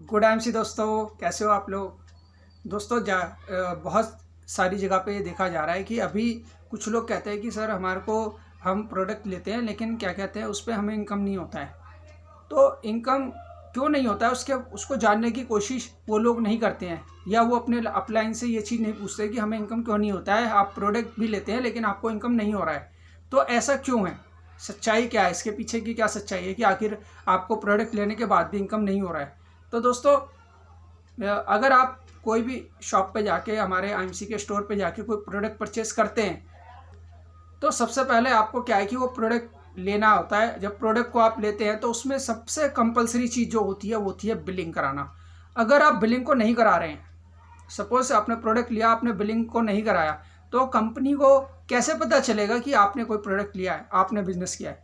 Good MC दोस्तों, कैसे हो आप लोग। दोस्तों बहुत सारी जगह पे देखा जा रहा है कि अभी कुछ लोग कहते हैं कि सर हमारे को हम प्रोडक्ट लेते हैं लेकिन क्या कहते हैं उस पर हमें इनकम नहीं होता है। तो इनकम क्यों नहीं होता है उसको जानने की कोशिश वो लोग नहीं करते हैं, या वो अपने अपलाइन से ये चीज़ नहीं पूछते कि हमें इनकम क्यों नहीं होता है। आप प्रोडक्ट भी लेते हैं लेकिन आपको इनकम नहीं हो रहा है, तो ऐसा क्यों है, सच्चाई क्या है, इसके पीछे की क्या सच्चाई है कि आखिर आपको प्रोडक्ट लेने के बाद भी इनकम नहीं हो रहा है। तो दोस्तों, अगर आप कोई भी शॉप पे जाके, हमारे आईएमसी के स्टोर पे जाके कोई प्रोडक्ट परचेस करते हैं, तो सबसे पहले आपको क्या है कि वो प्रोडक्ट लेना होता है। जब प्रोडक्ट को आप लेते हैं तो उसमें सबसे कंपलसरी चीज़ जो होती है वो होती है बिलिंग कराना। अगर आप बिलिंग को नहीं करा रहे हैं, सपोज आपने प्रोडक्ट लिया, आपने बिलिंग को नहीं कराया, तो कंपनी को कैसे पता चलेगा कि आपने कोई प्रोडक्ट लिया है, आपने बिजनेस किया है।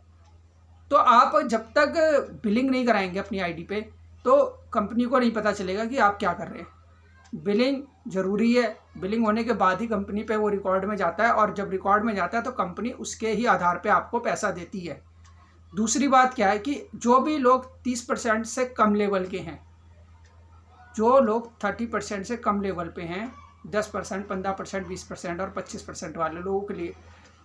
तो आप जब तक बिलिंग नहीं कराएंगे अपनी आईडी पे, तो कंपनी को नहीं पता चलेगा कि आप क्या कर रहे हैं। बिलिंग ज़रूरी है, बिलिंग होने के बाद ही कंपनी पे वो रिकॉर्ड में जाता है, और जब रिकॉर्ड में जाता है तो कंपनी उसके ही आधार पे आपको पैसा देती है। दूसरी बात क्या है कि जो भी लोग 30% से कम लेवल के हैं, जो लोग 30% से कम लेवल पे हैं, 10%, 15%, 20% और 25% वाले लोगों के लिए,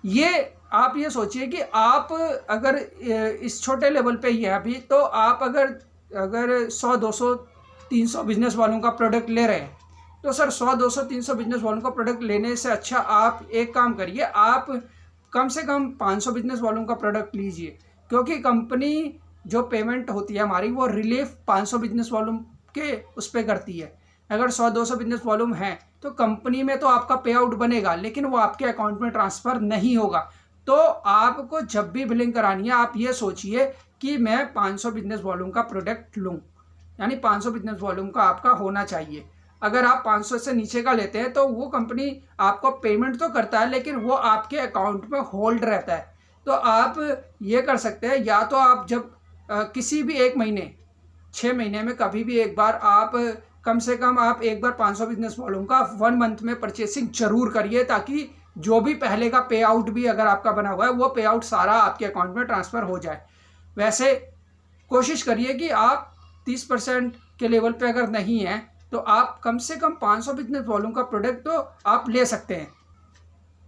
ये आप ये सोचिए कि आप अगर इस छोटे लेवल पे ही है अभी, तो आप अगर 100, 200, 300 बिजनेस वालों का प्रोडक्ट ले रहे हैं, तो सर 100, 200, 300 बिजनेस वालों का प्रोडक्ट लेने से अच्छा आप एक काम करिए, आप कम से कम 500 बिजनेस वालों का प्रोडक्ट लीजिए। क्योंकि कंपनी जो पेमेंट होती है हमारी, वो रिलीफ 500 बिजनेस वालों के उस पर करती है। अगर 100-200 बिजनेस वॉल्यूम है तो कंपनी में तो आपका पे आउट बनेगा, लेकिन वो आपके अकाउंट में ट्रांसफ़र नहीं होगा। तो आपको जब भी बिलिंग करानी है, आप ये सोचिए कि मैं 500 बिजनेस वॉल्यूम का प्रोडक्ट लूँ, यानी 500 बिजनेस वॉल्यूम का आपका होना चाहिए। अगर आप 500 से नीचे का लेते हैं तो वो कंपनी आपको पेमेंट तो करता है, लेकिन वो आपके अकाउंट में होल्ड रहता है। तो आप ये कर सकते हैं, या तो आप जब किसी भी एक महीने, 6 महीने में कभी भी एक बार आप कम से कम आप एक बार 500 बिजनेस वॉल्यूम का 1 मंथ में परचेसिंग जरूर करिए, ताकि जो भी पहले का पे आउट भी अगर आपका बना हुआ है, वो पे आउट सारा आपके अकाउंट में ट्रांसफ़र हो जाए। वैसे कोशिश करिए कि आप 30% के लेवल पे अगर नहीं है, तो आप कम से कम 500 बिजनेस वॉल्यूम का प्रोडक्ट तो आप ले सकते हैं।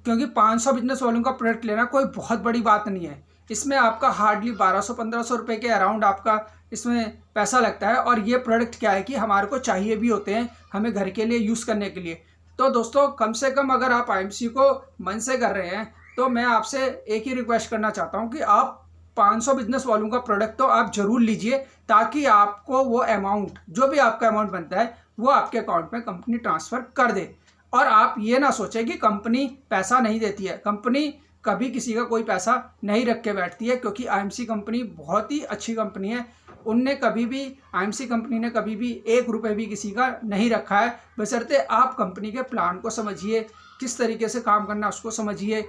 क्योंकि 500 बिजनेस वॉल्यूम का प्रोडक्ट लेना कोई बहुत बड़ी बात नहीं है। इसमें आपका हार्डली 1200-1500 रुपये के अराउंड आपका इसमें पैसा लगता है। और ये प्रोडक्ट क्या है कि हमारे को चाहिए भी होते हैं, हमें घर के लिए यूज़ करने के लिए। तो दोस्तों, कम से कम अगर आप आईएमसी को मन से कर रहे हैं, तो मैं आपसे एक ही रिक्वेस्ट करना चाहता हूँ कि आप 500 बिजनेस वॉल्यूम का प्रोडक्ट तो आप ज़रूर लीजिए, ताकि आपको वो अमाउंट, जो भी आपका अमाउंट बनता है, वो आपके अकाउंट में कंपनी ट्रांसफ़र कर दे। और आप ये ना सोचें कि कंपनी पैसा नहीं देती है। कंपनी कभी किसी का कोई पैसा नहीं रख के बैठती है, क्योंकि आईएमसी कंपनी बहुत ही अच्छी कंपनी है। उनने कभी भी, आईएमसी कंपनी ने कभी भी 1 रुपये भी किसी का नहीं रखा है। बशर्ते आप कंपनी के प्लान को समझिए, किस तरीके से काम करना है उसको समझिए,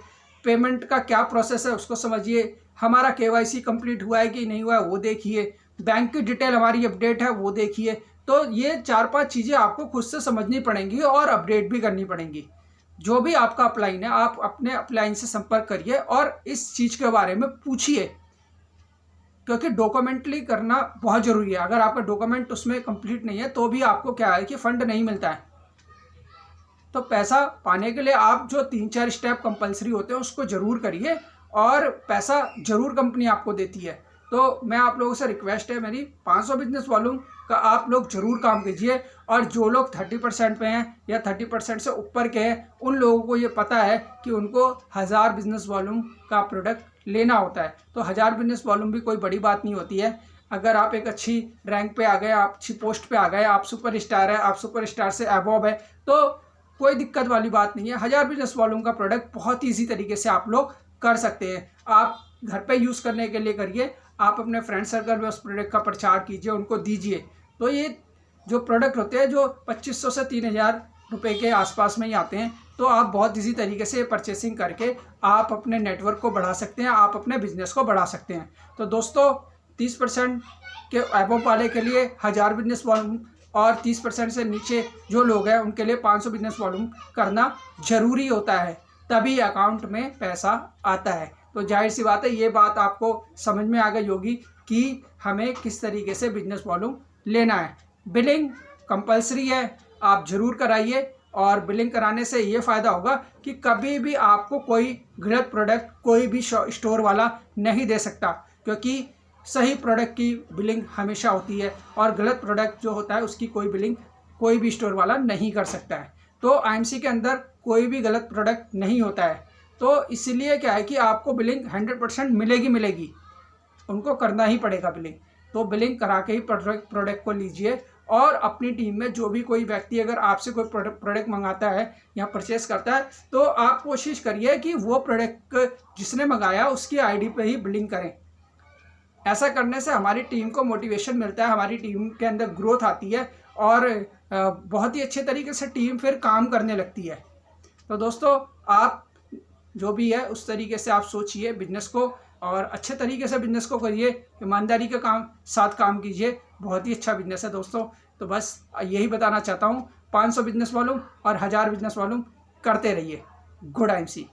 पेमेंट का क्या प्रोसेस है उसको समझिए, हमारा केवाईसी कंप्लीट हुआ है कि नहीं हुआ है वो देखिए, बैंक की डिटेल हमारी अपडेट है वो देखिए। तो ये 4-5 चीज़ें आपको खुद से समझनी पड़ेंगी और अपडेट भी करनी पड़ेंगी। जो भी आपका अपलाइन है, आप अपने अपलाइन से संपर्क करिए और इस चीज़ के बारे में पूछिए, क्योंकि डॉक्यूमेंटली करना बहुत ज़रूरी है। अगर आपका डॉक्यूमेंट उसमें कंप्लीट नहीं है, तो भी आपको क्या है कि फ़ंड नहीं मिलता है। तो पैसा पाने के लिए आप जो 3-4 स्टेप कंपलसरी होते हैं उसको ज़रूर करिए, और पैसा ज़रूर कंपनी आपको देती है। तो मैं आप लोगों से रिक्वेस्ट है मेरी, 500 बिजनेस वॉल्यूम का आप लोग ज़रूर काम कीजिए। और जो लोग 30% पे हैं या 30% से ऊपर के हैं, उन लोगों को ये पता है कि उनको 1000 बिजनेस वॉल्यूम का प्रोडक्ट लेना होता है। तो 1000 बिजनेस वॉल्यूम भी कोई बड़ी बात नहीं होती है। अगर आप एक अच्छी रैंक पे आ गए, आप अच्छी पोस्ट पे आ गए, आप सुपर स्टार है, आप सुपर स्टार से अबव है, तो कोई दिक्कत वाली बात नहीं है। 1000 बिजनेस वॉल्यूम का प्रोडक्ट बहुत ईजी तरीके से आप लोग कर सकते हैं। आप घर पे यूज़ करने के लिए करिए, आप अपने फ्रेंड सर्कल में उस प्रोडक्ट का प्रचार कीजिए, उनको दीजिए। तो ये जो प्रोडक्ट होते हैं जो 2500 से 3000 रुपये के आसपास में ही आते हैं, तो आप बहुत ईजी तरीके से परचेसिंग करके आप अपने नेटवर्क को बढ़ा सकते हैं, आप अपने बिजनेस को बढ़ा सकते हैं। तो दोस्तों, 30% के अबव वाले के लिए 1000 बिजनेस वॉल्यूम, और 30% से नीचे जो लोग हैं उनके लिए 500 बिजनेस वॉल्यूम करना ज़रूरी होता है, तभी अकाउंट में पैसा आता है। तो जाहिर सी बात है, ये बात आपको समझ में आ गई होगी कि हमें किस तरीके से बिजनेस वॉल्यूम लेना है। बिलिंग कंपलसरी है, आप ज़रूर कराइए। और बिलिंग कराने से ये फ़ायदा होगा कि कभी भी आपको कोई गलत प्रोडक्ट कोई भी स्टोर वाला नहीं दे सकता, क्योंकि सही प्रोडक्ट की बिलिंग हमेशा होती है और गलत प्रोडक्ट जो होता है उसकी कोई बिलिंग कोई भी स्टोर वाला नहीं कर सकता है। तो आईएमसी के अंदर कोई भी गलत प्रोडक्ट नहीं होता है, तो इसीलिए क्या है कि आपको बिलिंग 100% मिलेगी, उनको करना ही पड़ेगा बिलिंग। तो बिलिंग करा के ही प्रोडक्ट को लीजिए। और अपनी टीम में जो भी कोई व्यक्ति अगर आपसे कोई प्रोडक्ट मंगाता है या परचेस करता है, तो आप कोशिश करिए कि वो प्रोडक्ट जिसने मंगाया उसकी आईडी पे ही बिलिंग करें। ऐसा करने से हमारी टीम को मोटिवेशन मिलता है, हमारी टीम के अंदर ग्रोथ आती है और बहुत ही अच्छे तरीके से टीम फिर काम करने लगती है। तो दोस्तों, आप जो भी है उस तरीके से आप सोचिए बिजनेस को, और अच्छे तरीके से बिजनेस को करिए, ईमानदारी के साथ काम कीजिए। बहुत ही अच्छा बिजनेस है दोस्तों। तो बस यही बताना चाहता हूँ, 500 बिजनेस वॉल्यूम और 1000 बिजनेस वॉल्यूम करते रहिए। Good IMC.